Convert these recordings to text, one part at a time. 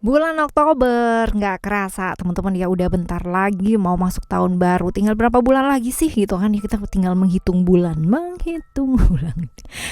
Bulan Oktober, nggak kerasa teman-teman ya udah bentar lagi mau masuk tahun baru. Tinggal berapa bulan lagi sih gitu kan ya, kita tinggal menghitung bulan.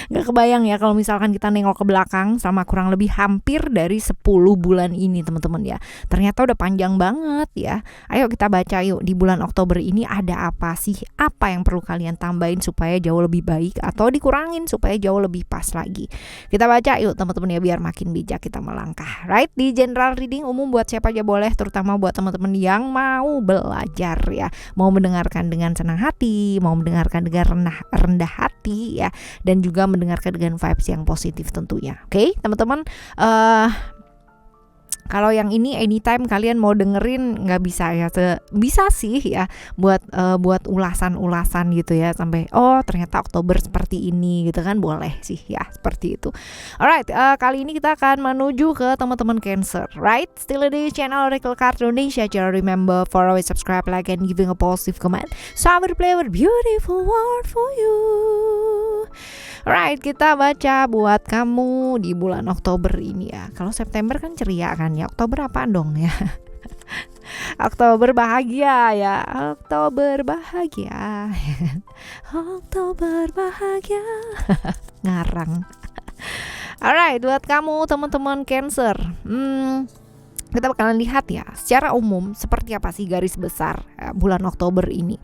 Nggak kebayang ya kalau misalkan kita nengok ke belakang sama kurang lebih hampir dari 10 bulan ini teman-teman ya. Ternyata udah panjang banget ya. Ayo kita baca yuk, di bulan Oktober ini ada apa sih? Apa yang perlu kalian tambahin supaya jauh lebih baik atau dikurangin supaya jauh lebih pas lagi. Kita baca yuk teman-teman ya, biar makin bijak kita melangkah. Right, di general reading umum buat siapa aja boleh, terutama buat teman-teman yang mau belajar ya, mau mendengarkan dengan senang hati, mau mendengarkan dengan rendah hati ya, dan juga mendengarkan dengan vibes yang positif tentunya. Oke, teman-teman, kalau yang ini anytime kalian mau dengerin nggak bisa ya, bisa sih ya buat ulasan-ulasan gitu ya, sampai oh ternyata Oktober seperti ini gitu kan, boleh sih ya seperti itu. Alright, kali ini kita akan menuju ke teman-teman Cancer, right? Still di channel Oracle Card Indonesia. Jangan remember for always subscribe, like, and giving a positive comment. So I will play a beautiful word for you. Alright, kita baca buat kamu di bulan Oktober ini ya. Kalau September kan ceria kan ya, Oktober apaan dong ya? Oktober bahagia ya, Oktober bahagia. Oktober bahagia. Ngarang. Alright, buat kamu teman-teman Cancer, kita bakalan lihat ya secara umum seperti apa sih garis besar bulan Oktober ini.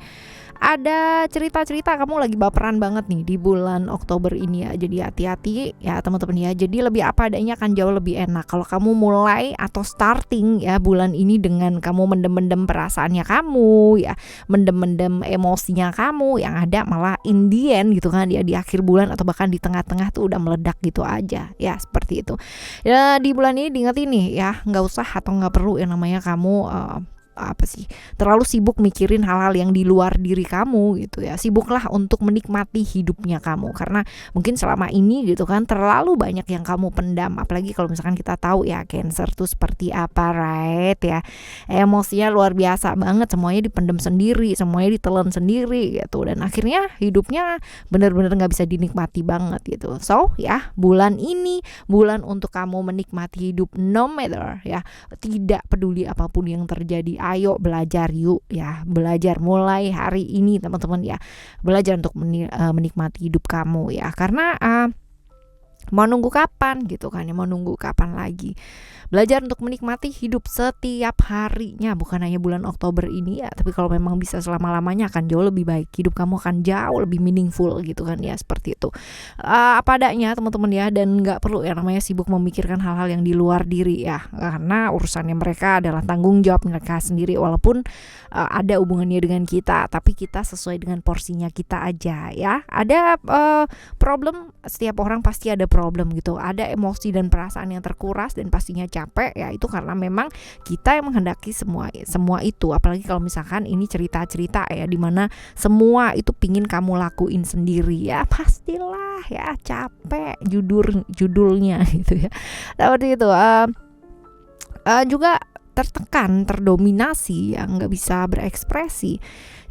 Ada cerita-cerita kamu lagi baperan banget nih di bulan Oktober ini ya. Jadi hati-hati ya teman-teman ya. Jadi lebih apa adanya akan jauh lebih enak kalau kamu mulai atau starting ya bulan ini dengan kamu mendem-mendem perasaannya kamu ya, mendem-mendem emosinya kamu, yang ada malah in the end gitu kan ya, di akhir bulan atau bahkan di tengah-tengah tuh udah meledak gitu aja ya, seperti itu. Ya di bulan ini diingetin nih ya, nggak usah atau nggak perlu yang namanya kamu terlalu sibuk mikirin hal-hal yang di luar diri kamu gitu ya. Sibuklah untuk menikmati hidupnya kamu, karena mungkin selama ini gitu kan terlalu banyak yang kamu pendam. Apalagi kalau misalkan kita tahu ya Cancer tuh seperti apa, right ya, emosinya luar biasa banget, semuanya dipendam sendiri, semuanya ditelan sendiri gitu, dan akhirnya hidupnya bener-bener gak bisa dinikmati banget gitu. So ya, bulan ini bulan untuk kamu menikmati hidup no matter ya, tidak peduli apapun yang terjadi. Ayo belajar yuk ya, belajar mulai hari ini teman-teman ya, belajar untuk menikmati hidup kamu ya, karena mau nunggu kapan gitu kan ya, mau nunggu kapan lagi. Belajar untuk menikmati hidup setiap harinya, bukan hanya bulan Oktober ini ya, tapi kalau memang bisa selama-lamanya akan jauh lebih baik. Hidup kamu akan jauh lebih meaningful gitu kan ya, seperti itu. Apa adanya teman-teman ya, dan gak perlu yang namanya sibuk memikirkan hal-hal yang di luar diri ya, karena urusannya mereka adalah tanggung jawab mereka sendiri. Walaupun ada hubungannya dengan kita, tapi kita sesuai dengan porsinya kita aja ya. Ada problem, setiap orang pasti ada problem gitu, ada emosi dan perasaan yang terkuras dan pastinya capek ya, itu karena memang kita yang menghendaki semua itu. Apalagi kalau misalkan ini cerita-cerita ya dimana semua itu pingin kamu lakuin sendiri ya, pastilah ya capek judulnya gitu ya. Seperti itu. Juga tertekan, terdominasi ya, nggak bisa berekspresi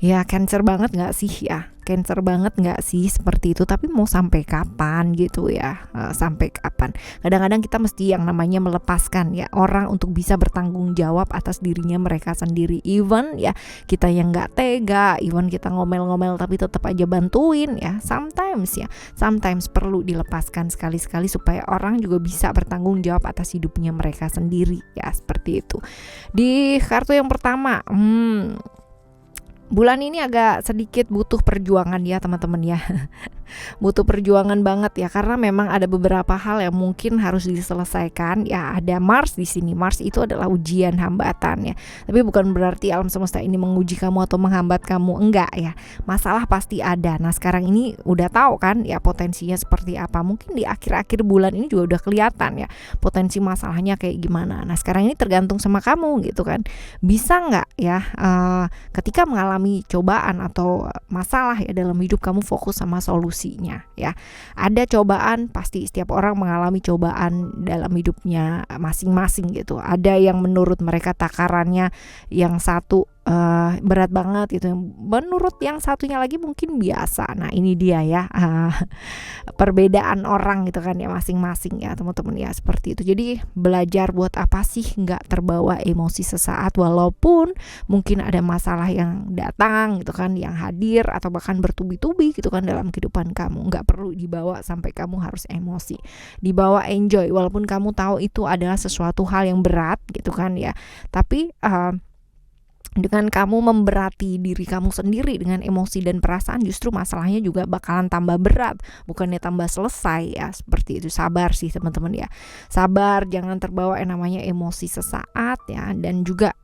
ya. Cancer banget nggak sih ya, Cancer banget nggak sih seperti itu. Tapi mau sampai kapan gitu ya, sampai kapan? Kadang-kadang kita mesti yang namanya melepaskan ya orang untuk bisa bertanggung jawab atas dirinya mereka sendiri. Even ya kita yang nggak tega, even kita ngomel-ngomel tapi tetap aja bantuin ya, sometimes perlu dilepaskan sekali-sekali supaya orang juga bisa bertanggung jawab atas hidupnya mereka sendiri ya, seperti itu. Di kartu yang pertama, bulan ini agak sedikit butuh perjuangan ya teman-teman ya. Butuh perjuangan banget ya, karena memang ada beberapa hal yang mungkin harus diselesaikan ya. Ada Mars di sini. Mars itu adalah ujian, hambatan ya. Tapi bukan berarti alam semesta ini menguji kamu atau menghambat kamu, enggak ya. Masalah pasti ada. Nah, sekarang ini udah tahu kan ya potensinya seperti apa. Mungkin di akhir-akhir bulan ini juga udah kelihatan ya potensi masalahnya kayak gimana. Nah, sekarang ini tergantung sama kamu gitu kan. Bisa enggak ya ketika mengalami cobaan atau masalah ya dalam hidup, kamu fokus sama solusinya ya. Ada cobaan, pasti setiap orang mengalami cobaan dalam hidupnya masing-masing gitu. Ada yang menurut mereka takarannya yang satu berat banget gitu. Menurut yang satunya lagi mungkin biasa. Nah ini dia ya, perbedaan orang gitu kan ya, masing-masing ya teman-teman ya, seperti itu. Jadi belajar buat apa sih nggak terbawa emosi sesaat, walaupun mungkin ada masalah yang datang gitu kan, yang hadir atau bahkan bertubi-tubi gitu kan dalam kehidupan kamu. Nggak perlu dibawa sampai kamu harus emosi, dibawa enjoy, walaupun kamu tahu itu adalah sesuatu hal yang berat gitu kan ya. Tapi dengan kamu memberati diri kamu sendiri dengan emosi dan perasaan, justru masalahnya juga bakalan tambah berat, bukannya tambah selesai ya, seperti itu. Sabar sih teman-teman ya, sabar, jangan terbawa yang namanya emosi sesaat ya. Dan juga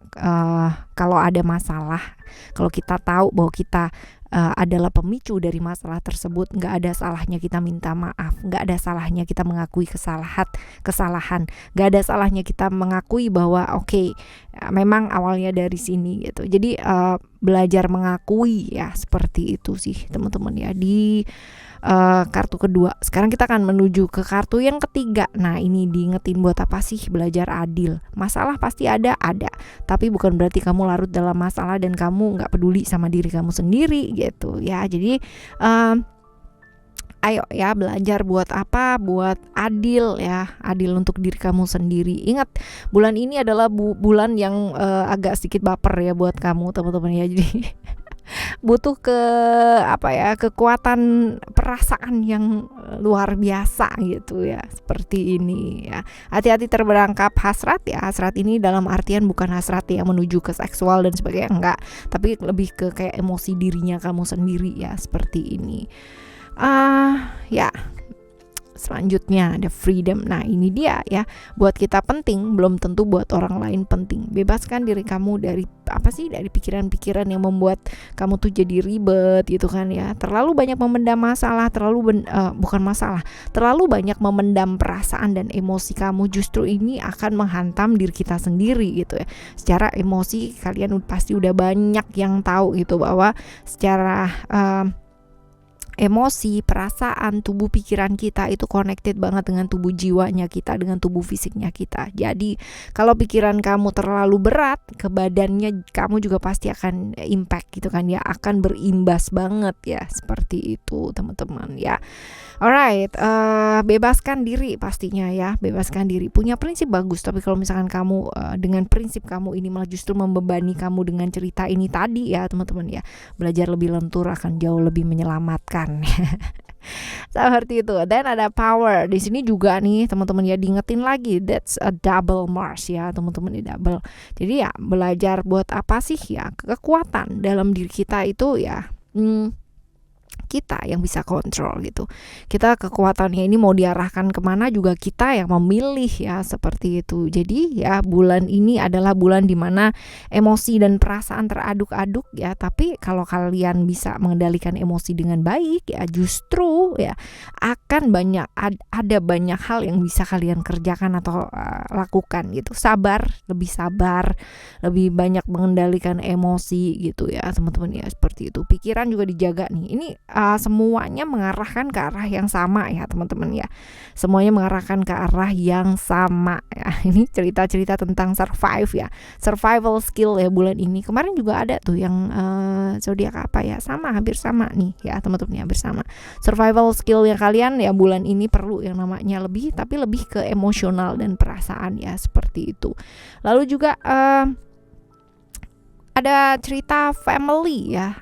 kalau ada masalah, kalau kita tahu bahwa kita adalah pemicu dari masalah tersebut, nggak ada salahnya kita minta maaf, nggak ada salahnya kita mengakui kesalahan, nggak ada salahnya kita mengakui bahwa oke, memang awalnya dari sini gitu. Jadi belajar mengakui ya, seperti itu sih teman-teman ya. Di kartu kedua, sekarang kita akan menuju ke kartu yang ketiga. Nah ini diingetin buat apa sih belajar adil. Masalah pasti ada, tapi bukan berarti kamu larut dalam masalah dan kamu nggak peduli sama diri kamu sendiri gitu ya. Jadi ayo ya, belajar buat apa? Buat adil ya, adil untuk diri kamu sendiri. Ingat, bulan ini adalah bulan yang agak sedikit baper ya buat kamu teman-teman ya. Jadi butuh kekuatan perasaan yang luar biasa gitu ya, seperti ini ya. Hati-hati terberangkap hasrat ya. Hasrat ini dalam artian bukan hasrat yang menuju ke seksual dan sebagainya, enggak, tapi lebih ke kayak emosi dirinya kamu sendiri ya, seperti ini. Ya, selanjutnya ada freedom. Nah ini dia ya, buat kita penting, belum tentu buat orang lain penting. Bebaskan diri kamu dari dari pikiran-pikiran yang membuat kamu tuh jadi ribet gitu kan ya. Terlalu banyak memendam masalah, terlalu banyak memendam perasaan dan emosi kamu, justru ini akan menghantam diri kita sendiri gitu ya. Secara emosi kalian pasti udah banyak yang tahu gitu, bahwa secara emosi, perasaan, tubuh pikiran kita itu connected banget dengan tubuh jiwanya kita, dengan tubuh fisiknya kita. Jadi kalau pikiran kamu terlalu berat, ke badannya kamu juga pasti akan impact gitu kan ya, akan berimbas banget ya, seperti itu teman-teman ya. Alright, bebaskan diri pastinya ya, bebaskan diri. Punya prinsip bagus, tapi kalau misalkan kamu dengan prinsip kamu ini malah justru membebani kamu dengan cerita ini tadi ya teman-teman ya, belajar lebih lentur akan jauh lebih menyelamatkan. Seperti itu. Dan ada power di sini juga nih teman-teman ya, diingetin lagi, that's a double Mars ya teman-teman, ini double. Jadi ya belajar buat apa sih ya, kekuatan dalam diri kita itu ya kita yang bisa kontrol gitu. Kita kekuatannya ini mau diarahkan kemana juga kita yang memilih ya, seperti itu. Jadi ya bulan ini adalah bulan dimana emosi dan perasaan teraduk-aduk ya. Tapi kalau kalian bisa mengendalikan emosi dengan baik ya, justru ya akan ada banyak hal yang bisa kalian kerjakan atau lakukan gitu. Lebih banyak mengendalikan emosi gitu ya teman-teman ya, seperti itu. Pikiran juga dijaga nih. Ini semuanya mengarahkan ke arah yang sama ya teman-teman ya, semuanya mengarahkan ke arah yang sama ya. Ini cerita-cerita tentang survival skill ya bulan ini. Kemarin juga ada tuh yang zodiak apa ya, hampir sama nih ya teman-teman ya, hampir sama. Survival skill yang kalian ya bulan ini perlu yang namanya lebih ke emosional dan perasaan ya, seperti itu. Lalu juga ada cerita family ya,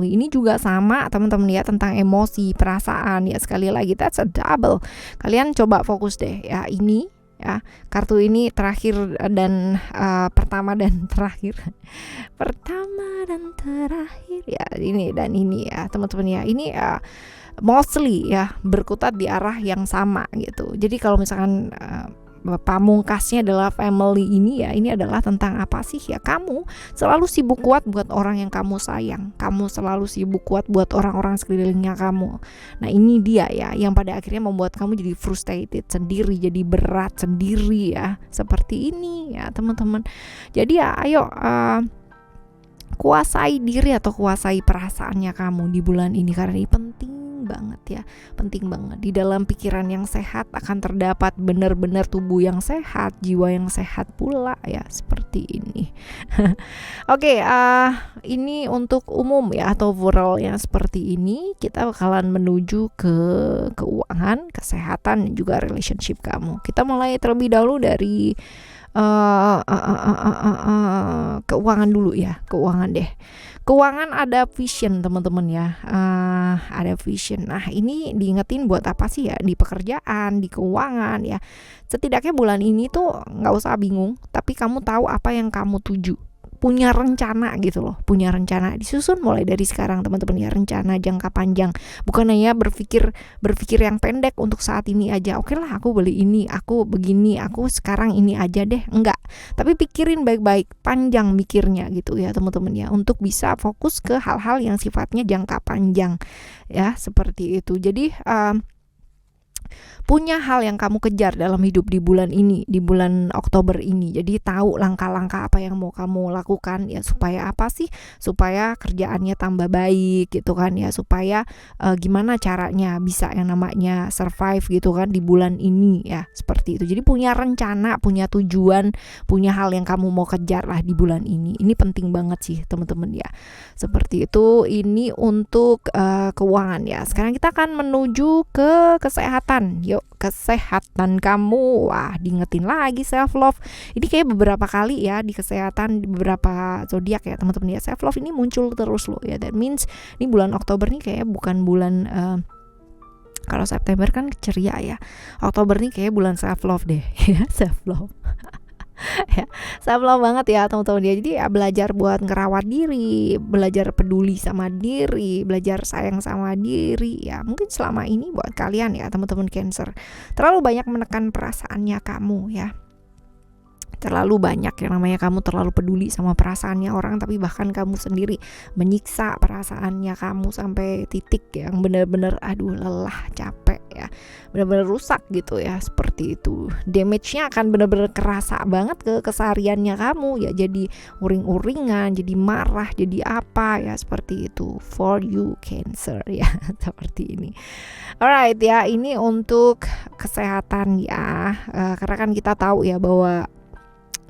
ini juga sama teman-teman ya, tentang emosi, perasaan ya. Sekali lagi, that's a double. Kalian coba fokus deh ya, ini ya, kartu ini terakhir dan pertama dan terakhir ya, ini dan ini ya teman-teman ya. Ini mostly ya berkutat di arah yang sama gitu. Jadi kalau misalkan pamungkasnya adalah family ini ya, ini adalah tentang apa sih ya, kamu selalu sibuk kuat buat orang yang kamu sayang, kamu selalu sibuk kuat buat orang-orang sekelilingnya kamu. Nah ini dia ya, yang pada akhirnya membuat kamu jadi frustrated sendiri, jadi berat sendiri ya, seperti ini ya teman-teman. Jadi ya ayo kuasai diri atau kuasai perasaannya kamu di bulan ini, karena ini penting banget ya, penting banget. Di dalam pikiran yang sehat akan terdapat benar-benar tubuh yang sehat, jiwa yang sehat pula ya, seperti ini. Oke, ini untuk umum ya atau overall yang seperti ini. Kita bakalan menuju ke keuangan, kesehatan dan juga relationship kamu. Kita mulai terlebih dahulu dari keuangan dulu ya, keuangan deh. Keuangan ada vision teman-teman ya, ada vision. Nah ini diingetin buat apa sih ya, di pekerjaan, di keuangan ya. Setidaknya bulan ini tuh nggak usah bingung, tapi kamu tahu apa yang kamu tuju. Punya rencana gitu loh, punya rencana disusun mulai dari sekarang teman-teman ya, rencana jangka panjang, bukan hanya berpikir yang pendek untuk saat ini aja. Oke lah aku beli ini, aku begini, aku sekarang ini aja deh, enggak, tapi pikirin baik-baik, panjang mikirnya gitu ya teman-teman ya, untuk bisa fokus ke hal-hal yang sifatnya jangka panjang ya, seperti itu. Jadi punya hal yang kamu kejar dalam hidup di bulan ini, di bulan Oktober ini. Jadi tahu langkah-langkah apa yang mau kamu lakukan ya, supaya apa sih? Supaya kerjaannya tambah baik gitu kan ya, supaya gimana caranya bisa yang namanya survive gitu kan di bulan ini ya, seperti itu. Jadi punya rencana, punya tujuan, punya hal yang kamu mau kejar lah di bulan ini. Ini penting banget sih teman-teman ya. Seperti itu, ini untuk keuangan ya. Sekarang kita akan menuju ke kesehatan. Yuk, kesehatan kamu. Wah, diingetin lagi self love. Ini kayak beberapa kali ya di kesehatan, di beberapa zodiak ya teman-teman ya. Self love ini muncul terus loh ya. That means ini bulan Oktober nih kayak bukan bulan kalau September kan ceria ya. Oktober nih kayak bulan self love deh ya, self love. Ya, self love banget ya teman-teman ya. Jadi ya belajar buat ngerawat diri, belajar peduli sama diri, belajar sayang sama diri ya. Mungkin selama ini buat kalian ya teman-teman Cancer terlalu banyak menekan perasaannya kamu ya, terlalu banyak yang namanya kamu terlalu peduli sama perasaannya orang, tapi bahkan kamu sendiri menyiksa perasaannya kamu sampai titik yang benar-benar aduh lelah, capek ya, benar-benar rusak gitu ya, seperti itu. Damage-nya akan benar-benar kerasa banget ke kesehariannya kamu ya, jadi uring-uringan, jadi marah, jadi apa ya, seperti itu. For you Cancer ya, seperti ini. Alright ya, ini untuk kesehatan ya, karena kan kita tahu ya bahwa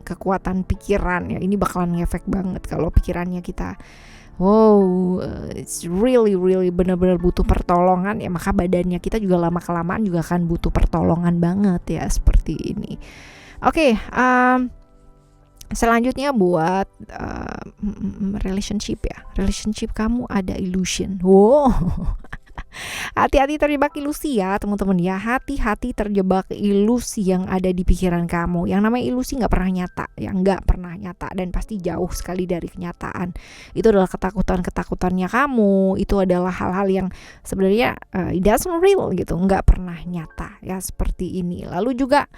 kekuatan pikiran ya ini bakalan ngefek banget kalau pikirannya kita it's really benar-benar butuh pertolongan ya, maka badannya kita juga lama kelamaan juga akan butuh pertolongan banget ya, seperti ini. Oke, selanjutnya buat relationship ya. Relationship kamu ada illusion. Hati-hati terjebak ilusi ya teman-teman ya, hati-hati terjebak ilusi yang ada di pikiran kamu. Yang namanya ilusi nggak pernah nyata ya, nggak pernah nyata dan pasti jauh sekali dari kenyataan. Itu adalah ketakutannya kamu, itu adalah hal-hal yang sebenarnya it doesn't real gitu, nggak pernah nyata ya, seperti ini. Lalu juga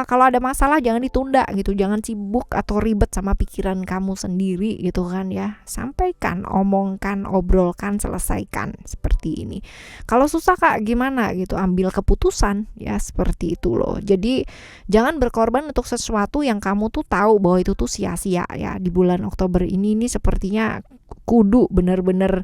kalau ada masalah jangan ditunda gitu, jangan sibuk atau ribet sama pikiran kamu sendiri gitu kan ya, sampaikan, omongkan, obrolkan, selesaikan, seperti ini. Kalau susah Kak gimana gitu, ambil keputusan ya, seperti itu loh. Jadi jangan berkorban untuk sesuatu yang kamu tuh tahu bahwa itu tuh sia-sia ya. Di bulan Oktober ini sepertinya kudu benar-benar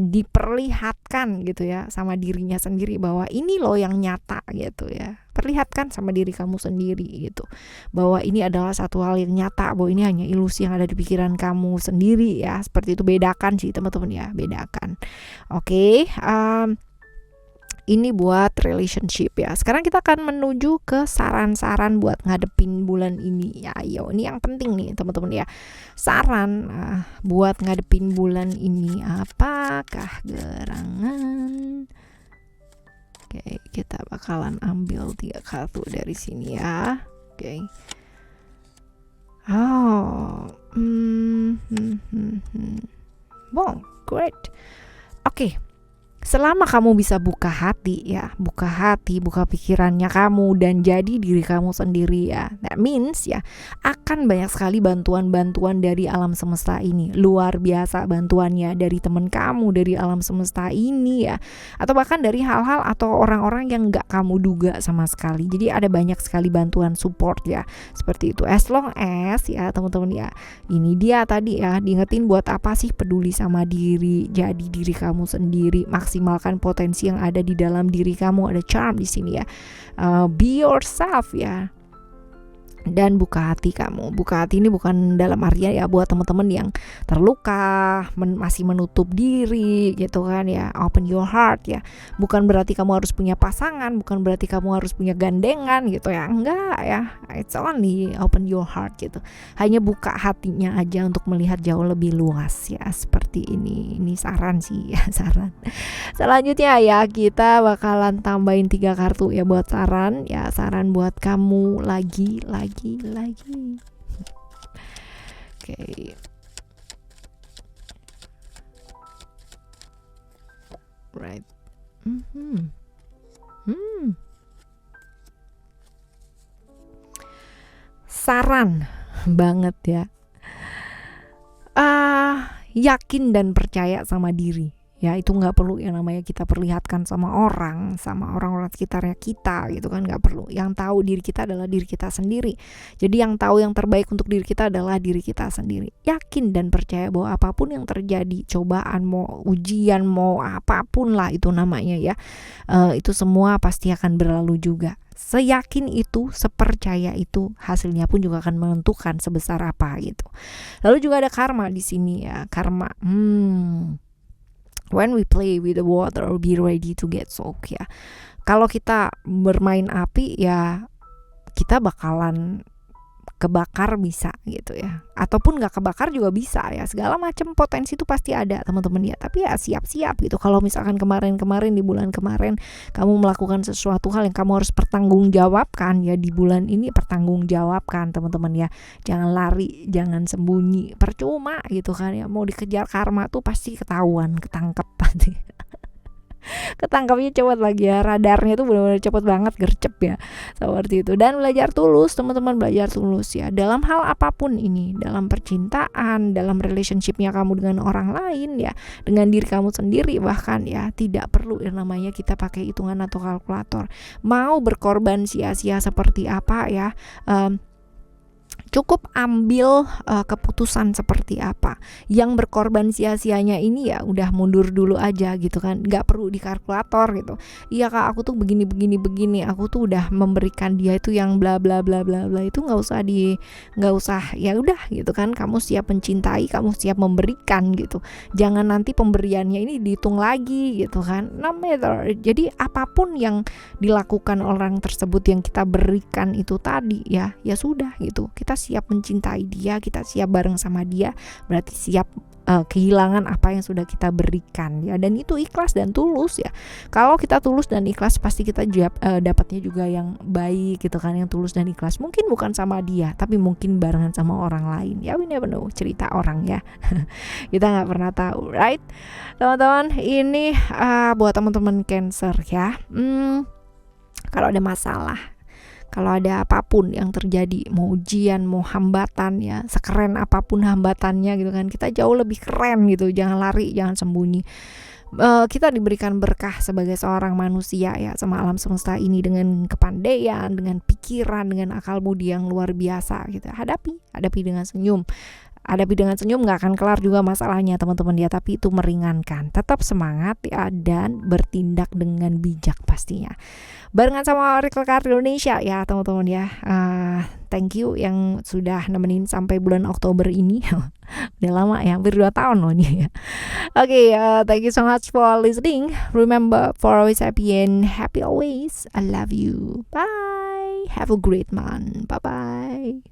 diperlihatkan gitu ya sama dirinya sendiri bahwa ini loh yang nyata gitu ya. Perlihatkan sama diri kamu sendiri gitu, bahwa ini adalah satu hal yang nyata, bahwa ini hanya ilusi yang ada di pikiran kamu sendiri ya, seperti itu. Bedakan sih teman-teman ya, bedakan. Oke, ini buat relationship ya. Sekarang kita akan menuju ke saran-saran buat ngadepin bulan ini ya. Ayo, ini yang penting nih teman-teman ya. Saran buat ngadepin bulan ini, apakah gerangan? Oke, kita bakalan ambil 3 kartu dari sini ya. Oke. Wow, great. Oke. Selama kamu bisa buka hati ya, buka pikirannya kamu dan jadi diri kamu sendiri ya, that means ya akan banyak sekali bantuan-bantuan dari alam semesta ini. Luar biasa bantuannya dari teman kamu, dari alam semesta ini ya, atau bahkan dari hal-hal atau orang-orang yang gak kamu duga sama sekali. Jadi ada banyak sekali bantuan support ya, seperti itu. As long as ya teman-teman ya, ini dia tadi ya, diingetin buat apa sih, peduli sama diri, jadi diri kamu sendiri, maksimal maksimalkan potensi yang ada di dalam diri kamu. Ada charm di sini ya. Be yourself ya. Dan buka hati kamu. Buka hati ini bukan dalam artian ya buat teman-teman yang terluka, masih menutup diri gitu kan ya. Open your heart ya. Bukan berarti kamu harus punya pasangan, bukan berarti kamu harus punya gandengan gitu ya. Enggak ya. It's only open your heart gitu. Hanya buka hatinya aja untuk melihat jauh lebih luas ya. Seperti ini. Ini saran sih ya, saran. Selanjutnya ya kita bakalan tambahin 3 kartu ya buat saran ya. Saran buat kamu lagi. Oke. Right. Saran banget ya. Yakin dan percaya sama diri. Ya itu nggak perlu yang namanya kita perlihatkan sama orang-orang sekitarnya kita gitu kan, nggak perlu. Yang tahu diri kita adalah diri kita sendiri. Jadi yang tahu yang terbaik untuk diri kita adalah diri kita sendiri. Yakin dan percaya bahwa apapun yang terjadi, cobaan mau ujian mau apapun lah itu namanya ya, itu semua pasti akan berlalu juga. Seyakin itu, sepercaya itu, hasilnya pun juga akan menentukan sebesar apa gitu. Lalu juga ada karma di sini ya, karma. When we play with the water, be ready to get soaked ya. Kalau kita bermain api ya kita bakalan kebakar bisa gitu ya. Ataupun gak kebakar juga bisa ya. Segala macam potensi itu pasti ada teman-teman ya. Tapi ya siap-siap gitu. Kalau misalkan kemarin di bulan kemarin kamu melakukan sesuatu hal yang kamu harus pertanggungjawabkan ya, di bulan ini pertanggungjawabkan teman-teman ya. Jangan lari, jangan sembunyi, percuma gitu kan ya. Mau dikejar karma tuh pasti ketahuan, ketangkep pasti. Ketangkapnya cepat lagi ya, radarnya tuh benar-benar cepat banget, gercep ya, seperti itu. Dan belajar tulus teman-teman, belajar tulus ya dalam hal apapun ini, dalam percintaan, dalam relationshipnya kamu dengan orang lain ya, dengan diri kamu sendiri bahkan ya. Tidak perlu yang namanya kita pakai hitungan atau kalkulator. Mau berkorban sia-sia seperti apa ya, cukup ambil keputusan seperti apa. Yang berkorban sia-sianya ini ya udah mundur dulu aja gitu kan, nggak perlu di kalkulator gitu. Iya kak, aku tuh begini, aku tuh udah memberikan dia itu yang bla bla bla bla bla, itu nggak usah ya udah gitu kan. Kamu siap mencintai, kamu siap memberikan gitu. Jangan nanti pemberiannya ini dihitung lagi gitu kan. No matter. Jadi apapun yang dilakukan orang tersebut yang kita berikan itu tadi ya sudah gitu. Kita siap mencintai dia, kita siap bareng sama dia, berarti siap kehilangan apa yang sudah kita berikan ya. Dan itu ikhlas dan tulus ya. Kalau kita tulus dan ikhlas pasti kita dapatnya juga yang baik gitu kan, yang tulus dan ikhlas. Mungkin bukan sama dia, tapi mungkin barengan sama orang lain ya. We never know, cerita orang ya. Kita nggak pernah tahu, right teman-teman. Ini buat teman-teman Cancer ya. Kalau ada masalah, kalau ada apapun yang terjadi, mau ujian, mau hambatan ya, sekeren apapun hambatannya gitu kan, kita jauh lebih keren gitu. Jangan lari, jangan sembunyi. Kita diberikan berkah sebagai seorang manusia ya sama alam semesta ini, dengan kepandaian, dengan pikiran, dengan akal budi yang luar biasa gitu. Hadapi dengan senyum. Hadapi dengan senyum, gak akan kelar juga masalahnya teman-teman ya, tapi itu meringankan. Tetap semangat ya, dan bertindak dengan bijak pastinya. Barengan sama Oracle Card Indonesia ya teman-teman ya. Thank you yang sudah nemenin sampai bulan Oktober ini. Udah lama ya, hampir 2 tahun loh ini ya. Oke, thank you so much for listening. Remember, for always happy and happy always. I love you. Bye. Have a great month. Bye-bye.